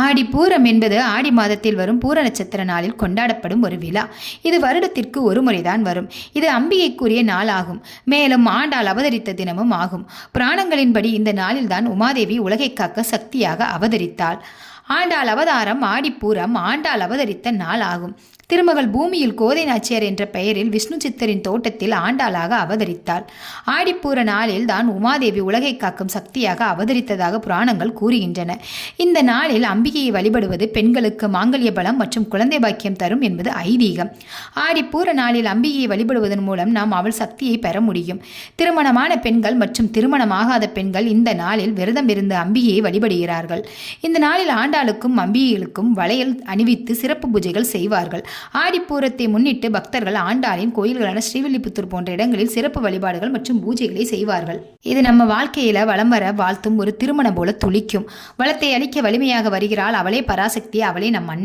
ஆடிப்பூரம் என்பது ஆடி மாதத்தில் வரும் பூர நட்சத்திர நாளில் கொண்டாடப்படும் ஒரு விழா. இது வருடத்திற்கு ஒரு முறைதான் வரும். இது அம்பிகைக்குரிய நாள் ஆகும். மேலும் ஆண்டாள் அவதரித்த தினமும் ஆகும். புராணங்களின்படி இந்த நாளில்தான் உமாதேவி உலகை காக்க சக்தியாக அவதரித்தாள். ஆண்டாள் அவதாரம் ஆடிப்பூரம் ஆண்டாள் அவதரித்த நாள் ஆகும். திருமகள் பூமியில் கோதை நாச்சியார் என்ற பெயரில் விஷ்ணு சித்தரின் தோட்டத்தில் ஆண்டாளாக அவதரித்தாள். ஆடிப்பூர நாளில் தான் உமாதேவி உலகை காக்கும் சக்தியாக அவதரித்ததாக புராணங்கள் கூறுகின்றன. இந்த நாளில் அம்பிகையை வழிபடுவது பெண்களுக்கு மாங்கல்ய பலம் மற்றும் குழந்தை பாக்கியம் தரும் என்பது ஐதீகம். ஆடிப்பூர நாளில் அம்பிகையை வழிபடுவதன் மூலம் நாம் அவள் சக்தியை பெற முடியும். திருமணமான பெண்கள் மற்றும் திருமணமாகாத பெண்கள் இந்த நாளில் விரதம் இருந்து அம்பிகையை வழிபடுகிறார்கள். இந்த நாளில் ஆண்டாளுக்கும் அம்பிகைகளுக்கும் வளையல் அணிவித்து சிறப்பு பூஜைகள் செய்வார்கள். ஆடிப்பூரத்தை முன்னிட்டு பக்தர்கள் ஆண்டாளின் கோயில்களான ஸ்ரீவில்லிபுத்தூர் போன்ற இடங்களில் சிறப்பு வழிபாடுகள் மற்றும் பூஜைகளை செய்வார்கள். இது நம்ம வாழ்க்கையில வளம் வர வாழ்த்தும் ஒரு திருமணம் போல துளிக்கும். வளத்தை அளிக்க வலிமையாக வருகிறாள் அவளே பராசக்தி, அவளே நம் அன்னை.